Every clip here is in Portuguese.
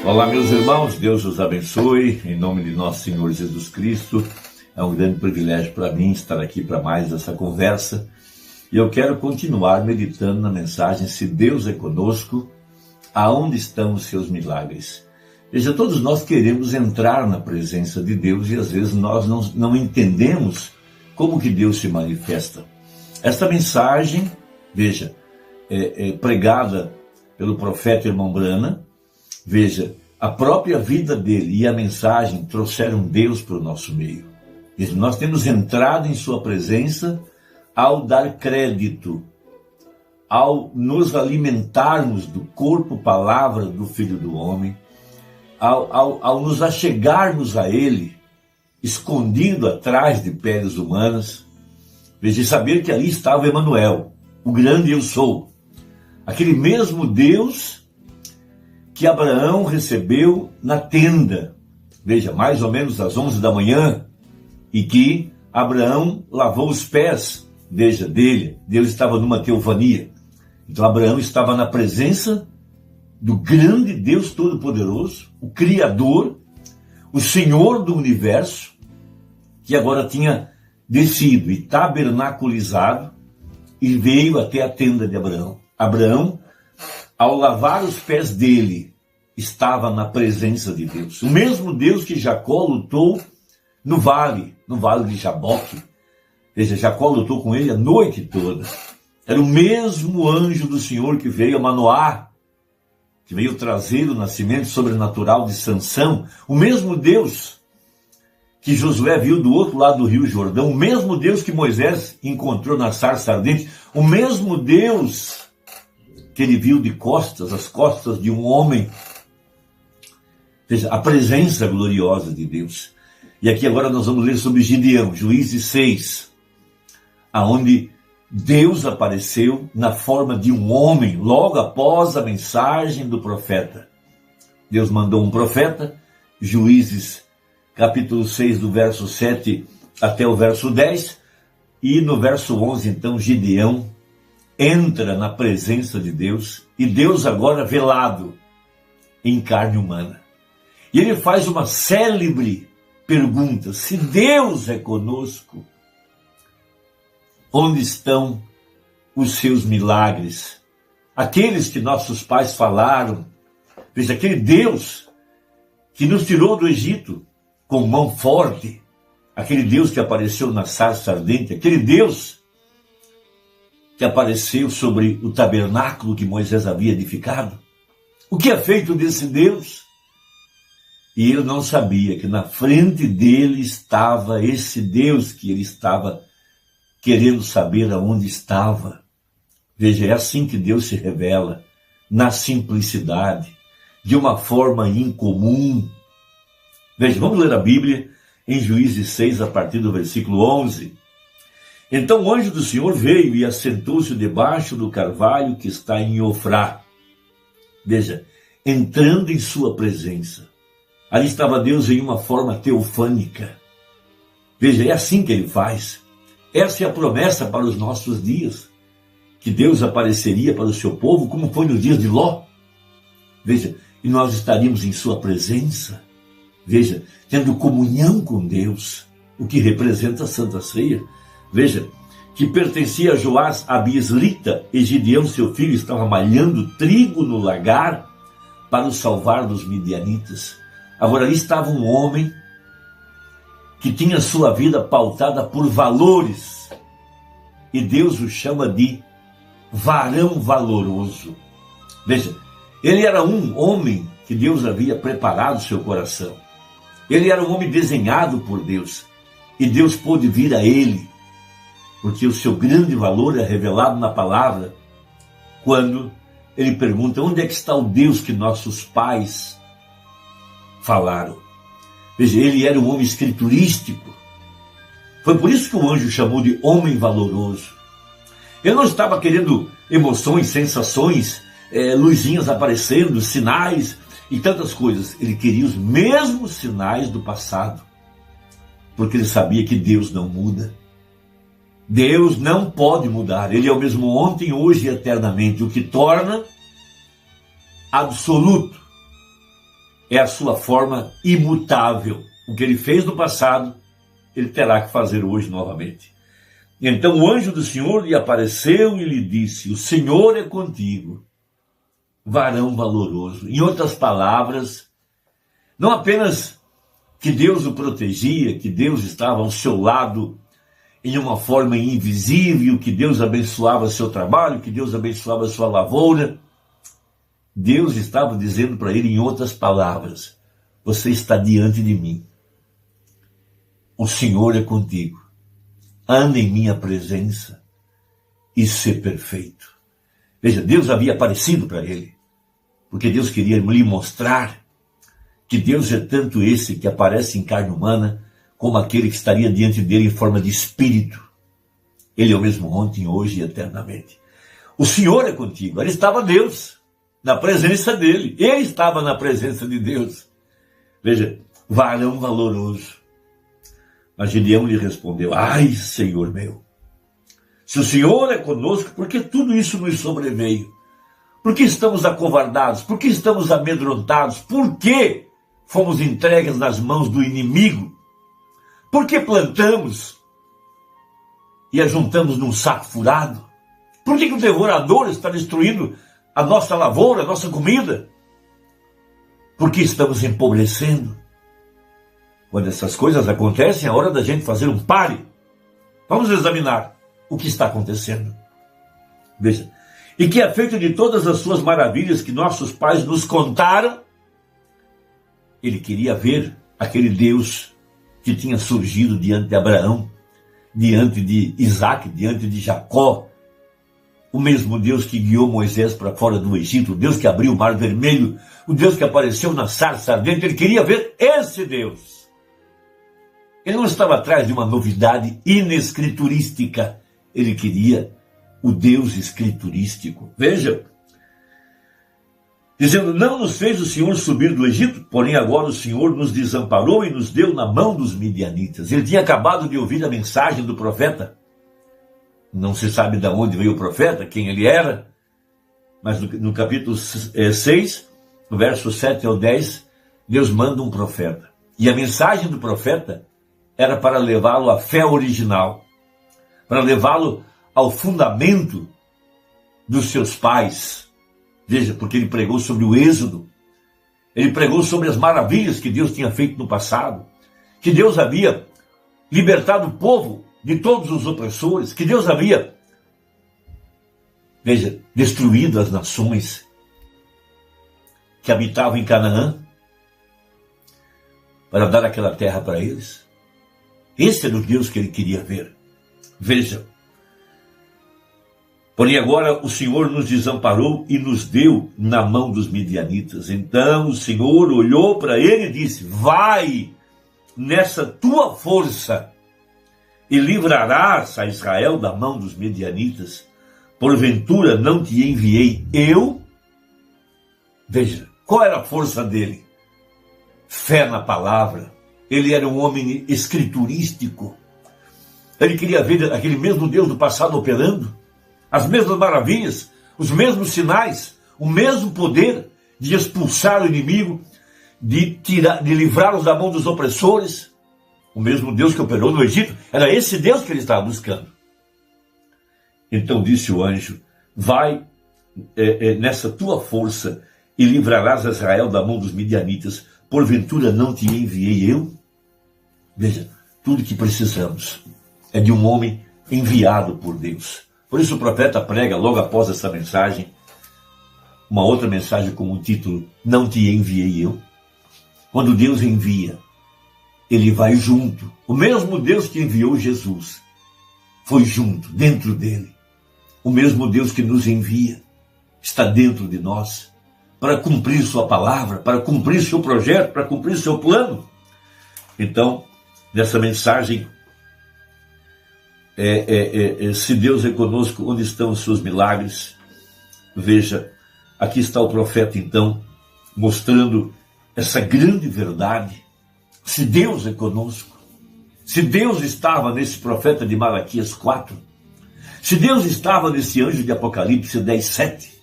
Olá, meus irmãos, Deus os abençoe, em nome de nosso Senhor Jesus Cristo. É um grande privilégio para mim estar aqui para mais essa conversa. E eu quero continuar meditando na mensagem: se Deus é conosco, aonde estão os seus milagres? Veja, todos nós queremos entrar na presença de Deus e às vezes nós não entendemos como que Deus se manifesta. Esta mensagem, veja, é pregada pelo profeta Irmão Branham. Veja, a própria vida dele e a mensagem trouxeram Deus para o nosso meio. Veja, nós temos entrado em sua presença ao dar crédito, ao nos alimentarmos do corpo, palavra do Filho do Homem, ao nos achegarmos a ele, escondido atrás de peles humanas. Veja, e saber que ali estava Emanuel, o grande eu sou, aquele mesmo Deus que Abraão recebeu na tenda, veja, mais ou menos às 11 da manhã, e que Abraão lavou os pés, veja, dele. Deus estava numa teofania. Então Abraão estava na presença do grande Deus Todo-Poderoso, o Criador, o Senhor do Universo, que agora tinha descido e tabernaculizado e veio até a tenda de Abraão. Abraão, ao lavar os pés dele, estava na presença de Deus. O mesmo Deus que Jacó lutou no vale de Jaboque. Veja, Jacó lutou com ele a noite toda. Era o mesmo anjo do Senhor que veio a Manoá, que veio trazer o nascimento sobrenatural de Sansão. O mesmo Deus que Josué viu do outro lado do rio Jordão. O mesmo Deus que Moisés encontrou na sarça ardente. O mesmo Deus que ele viu de costas, as costas de um homem. Veja, a presença gloriosa de Deus. E aqui agora nós vamos ler sobre Gideão, Juízes 6, aonde Deus apareceu na forma de um homem, logo após a mensagem do profeta. Deus mandou um profeta, Juízes capítulo 6, do verso 7 até o verso 10, e no verso 11, então, Gideão entra na presença de Deus, e Deus agora velado em carne humana. E ele faz uma célebre pergunta: se Deus é conosco, onde estão os seus milagres? Aqueles que nossos pais falaram. Veja, aquele Deus que nos tirou do Egito com mão forte, aquele Deus que apareceu na sarça ardente, aquele Deus que apareceu sobre o tabernáculo que Moisés havia edificado. O que é feito desse Deus? E ele não sabia que na frente dele estava esse Deus que ele estava querendo saber aonde estava. Veja, é assim que Deus se revela, na simplicidade, de uma forma incomum. Veja, vamos ler a Bíblia em Juízes 6, a partir do versículo 11. Então o anjo do Senhor veio e assentou-se debaixo do carvalho que está em Ofrá. Veja, entrando em sua presença. Ali estava Deus em uma forma teofânica. Veja, é assim que ele faz. Essa é a promessa para os nossos dias, que Deus apareceria para o seu povo, como foi nos dias de Ló. Veja, e nós estaríamos em sua presença. Veja, tendo comunhão com Deus, o que representa a Santa Ceia. Veja, que pertencia a Joás, a Bislita, e Gideão, seu filho, estava malhando trigo no lagar para o salvar dos midianitas. Agora, ali estava um homem que tinha sua vida pautada por valores, e Deus o chama de varão valoroso. Veja, ele era um homem que Deus havia preparado seu coração. Ele era um homem desenhado por Deus, e Deus pôde vir a ele, porque o seu grande valor é revelado na palavra, quando ele pergunta: onde é que está o Deus que nossos pais falaram? Veja, ele era um homem escriturístico. Foi por isso que o anjo chamou de homem valoroso. Ele não estava querendo emoções, sensações, luzinhas aparecendo, sinais e tantas coisas. Ele queria os mesmos sinais do passado, porque ele sabia que Deus não muda. Deus não pode mudar. Ele é o mesmo ontem, hoje e eternamente, o que torna absoluto é a sua forma imutável. O que ele fez no passado, ele terá que fazer hoje novamente. Então o anjo do Senhor lhe apareceu e lhe disse: o Senhor é contigo, varão valoroso. Em outras palavras, não apenas que Deus o protegia, que Deus estava ao seu lado em uma forma invisível, que Deus abençoava seu trabalho, que Deus abençoava sua lavoura. Deus estava dizendo para ele, em outras palavras: você está diante de mim. O Senhor é contigo. Anda em minha presença e ser perfeito. Veja, Deus havia aparecido para ele, porque Deus queria lhe mostrar que Deus é tanto esse que aparece em carne humana, como aquele que estaria diante dele em forma de espírito. Ele é o mesmo ontem, hoje e eternamente. O Senhor é contigo. Ali estava Deus, na presença dele. Ele estava na presença de Deus. Veja, varão valoroso. Mas Gideão lhe respondeu: ai, Senhor meu, se o Senhor é conosco, por que tudo isso nos sobreveio? Por que estamos acovardados? Por que estamos amedrontados? Por que fomos entregues nas mãos do inimigo? Por que plantamos e ajuntamos num saco furado? Por que o devorador está destruindo a nossa lavoura, a nossa comida? Por que estamos empobrecendo? Quando essas coisas acontecem, é hora da gente fazer um pare. Vamos examinar o que está acontecendo. Veja, e que é feito de todas as suas maravilhas que nossos pais nos contaram. Ele queria ver aquele Deus que tinha surgido diante de Abraão, diante de Isaac, diante de Jacó. O mesmo Deus que guiou Moisés para fora do Egito, o Deus que abriu o Mar Vermelho, o Deus que apareceu na sarça ardente. Ele queria ver esse Deus. Ele não estava atrás de uma novidade inescriturística. Ele queria o Deus escriturístico. Veja, dizendo: não nos fez o Senhor subir do Egito, porém agora o Senhor nos desamparou e nos deu na mão dos midianitas. Ele tinha acabado de ouvir a mensagem do profeta. Não se sabe de onde veio o profeta, quem ele era, mas no capítulo 6, no verso 7 ao 10, Deus manda um profeta. E a mensagem do profeta era para levá-lo à fé original, para levá-lo ao fundamento dos seus pais. Veja, porque ele pregou sobre o êxodo, ele pregou sobre as maravilhas que Deus tinha feito no passado, que Deus havia libertado o povo de todos os opressores, que Deus havia, veja, destruído as nações que habitavam em Canaã, para dar aquela terra para eles. Esse era o Deus que ele queria ver. Veja, porém agora o Senhor nos desamparou e nos deu na mão dos midianitas. Então o Senhor olhou para ele e disse: vai nessa tua força e livrarás a Israel da mão dos midianitas. Porventura não te enviei eu? Veja, qual era a força dele? Fé na palavra. Ele era um homem escriturístico. Ele queria ver aquele mesmo Deus do passado operando, as mesmas maravilhas, os mesmos sinais, o mesmo poder de expulsar o inimigo, de livrá-los da mão dos opressores. O mesmo Deus que operou no Egito, era esse Deus que ele estava buscando. Então disse o anjo: vai nessa tua força e livrarás Israel da mão dos midianitas. Porventura não te enviei eu? Veja, tudo que precisamos é de um homem enviado por Deus. Por isso o profeta prega logo após essa mensagem uma outra mensagem com o título: não te enviei eu? Quando Deus envia, ele vai junto. O mesmo Deus que enviou Jesus foi junto, dentro dele. O mesmo Deus que nos envia está dentro de nós para cumprir sua palavra, para cumprir seu projeto, para cumprir seu plano. Então, nessa mensagem, se Deus é conosco, onde estão os seus milagres? Veja, aqui está o profeta então, mostrando essa grande verdade. Se Deus é conosco, se Deus estava nesse profeta de Malaquias 4, se Deus estava nesse anjo de Apocalipse 10:7,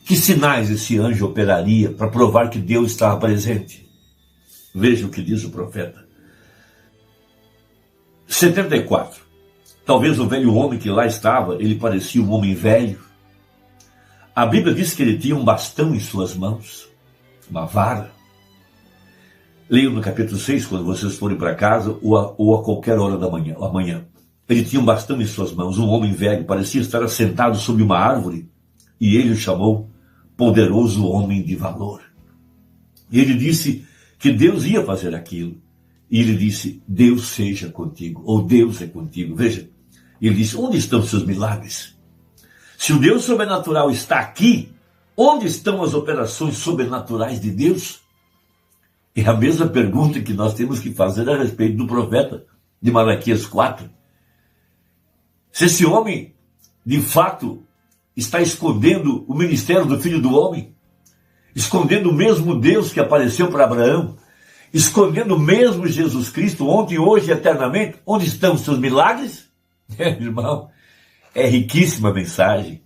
Que sinais esse anjo operaria para provar que Deus estava presente? Veja o que diz o profeta. 74. Talvez o velho homem que lá estava, ele parecia um homem velho. A Bíblia diz que ele tinha um bastão em suas mãos, uma vara. Leiam no capítulo 6, quando vocês forem para casa, ou a qualquer hora da manhã, amanhã. Ele tinha um bastão em suas mãos, um homem velho, parecia estar assentado sob uma árvore, e ele o chamou poderoso homem de valor. E ele disse que Deus ia fazer aquilo. E ele disse, Deus seja contigo, ou Deus é contigo. Veja, ele disse, onde estão seus milagres? Se o Deus sobrenatural está aqui, onde estão as operações sobrenaturais de Deus? É a mesma pergunta que nós temos que fazer a respeito do profeta de Malaquias 4. Se esse homem, de fato, está escondendo o ministério do Filho do Homem, escondendo o mesmo Deus que apareceu para Abraão, escondendo o mesmo Jesus Cristo ontem, hoje e eternamente, onde estão os seus milagres? Irmão, é riquíssima a mensagem.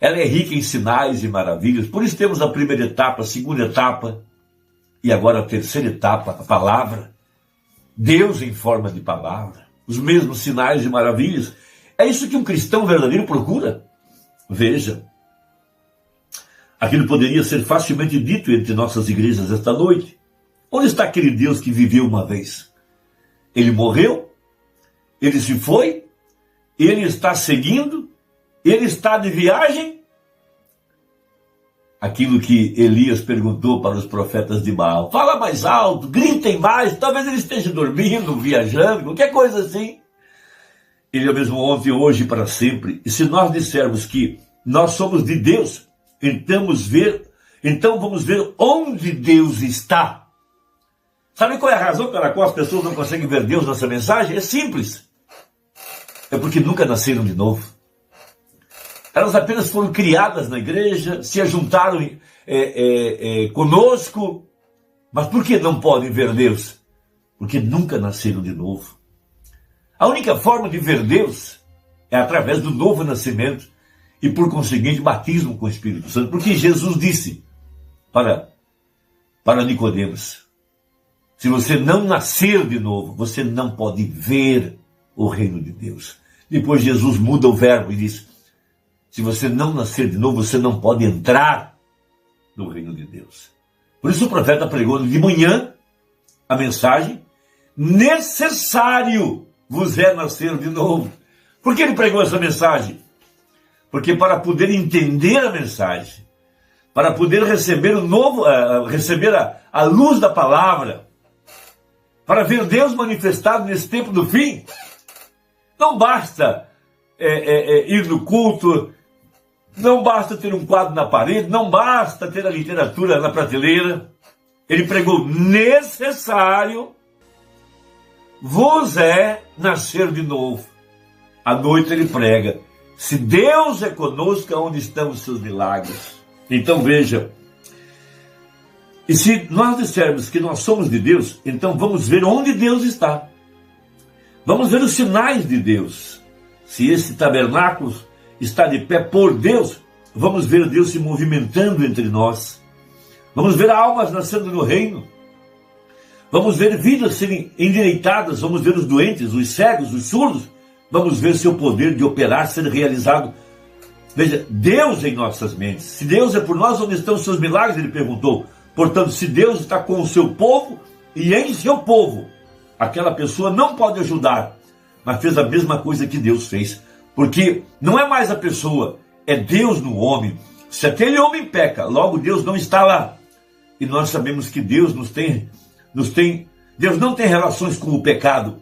Ela é rica em sinais e maravilhas. Por isso temos a primeira etapa, a segunda etapa e agora a terceira etapa, a palavra. Deus em forma de palavra. Os mesmos sinais e maravilhas. É isso que um cristão verdadeiro procura. Veja, aquilo poderia ser facilmente dito entre nossas igrejas esta noite. Onde está aquele Deus que viveu uma vez? Ele morreu? Ele se foi? Ele está seguindo? Ele está de viagem? Aquilo que Elias perguntou para os profetas de Baal. Fala mais alto, gritem mais, talvez ele esteja dormindo, viajando, qualquer coisa assim. Ele é o mesmo ontem, hoje e para sempre. E se nós dissermos que nós somos de Deus, então vamos ver onde Deus está. Sabe qual é a razão pela qual as pessoas não conseguem ver Deus nessa mensagem? É simples. É porque nunca nasceram de novo. Elas apenas foram criadas na igreja, se ajuntaram conosco. Mas por que não podem ver Deus? Porque nunca nasceram de novo. A única forma de ver Deus é através do novo nascimento e, por conseguinte, batismo com o Espírito Santo. Porque Jesus disse para Nicodemos, se você não nascer de novo, você não pode ver o reino de Deus. Depois Jesus muda o verbo e diz, se você não nascer de novo, você não pode entrar no reino de Deus. Por isso o profeta pregou de manhã a mensagem, necessário vos é nascer de novo. Por que ele pregou essa mensagem? Porque para poder entender a mensagem, para poder receber a luz da palavra, para ver Deus manifestado nesse tempo do fim, não basta ir no culto, não basta ter um quadro na parede, não basta ter a literatura na prateleira. Ele pregou, necessário vos é nascer de novo. À noite ele prega, se Deus é conosco, onde estão os seus milagres? Então veja, e se nós dissermos que nós somos de Deus, então vamos ver onde Deus está. Vamos ver os sinais de Deus. Se esse tabernáculo está de pé por Deus, vamos ver Deus se movimentando entre nós. Vamos ver almas nascendo no reino. Vamos ver vidas serem endireitadas. Vamos ver os doentes, os cegos, os surdos. Vamos ver seu poder de operar ser realizado. Veja, Deus em nossas mentes. Se Deus é por nós, onde estão os seus milagres? Ele perguntou. Portanto, se Deus está com o seu povo e em seu povo, aquela pessoa não pode ajudar, mas fez a mesma coisa que Deus fez. Porque não é mais a pessoa, é Deus no homem. Se aquele homem peca, logo Deus não está lá. E nós sabemos que Deus Deus não tem relações com o pecado.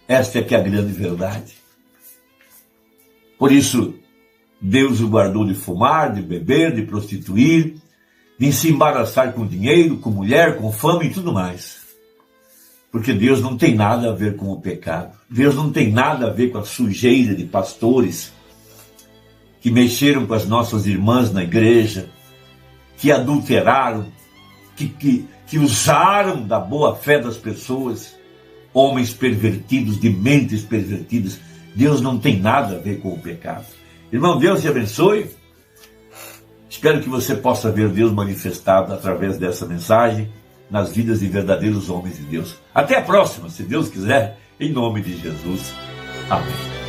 Esta é que é a grande verdade. Por isso, Deus o guardou de fumar, de beber, de prostituir, de se embaraçar com dinheiro, com mulher, com fama e tudo mais. Porque Deus não tem nada a ver com o pecado. Deus não tem nada a ver com a sujeira de pastores que mexeram com as nossas irmãs na igreja, que adulteraram, que usaram da boa fé das pessoas, homens pervertidos, de mentes pervertidas. Deus não tem nada a ver com o pecado. Irmão, Deus te abençoe. Espero que você possa ver Deus manifestado através dessa mensagem nas vidas de verdadeiros homens de Deus. Até a próxima, se Deus quiser, em nome de Jesus. Amém.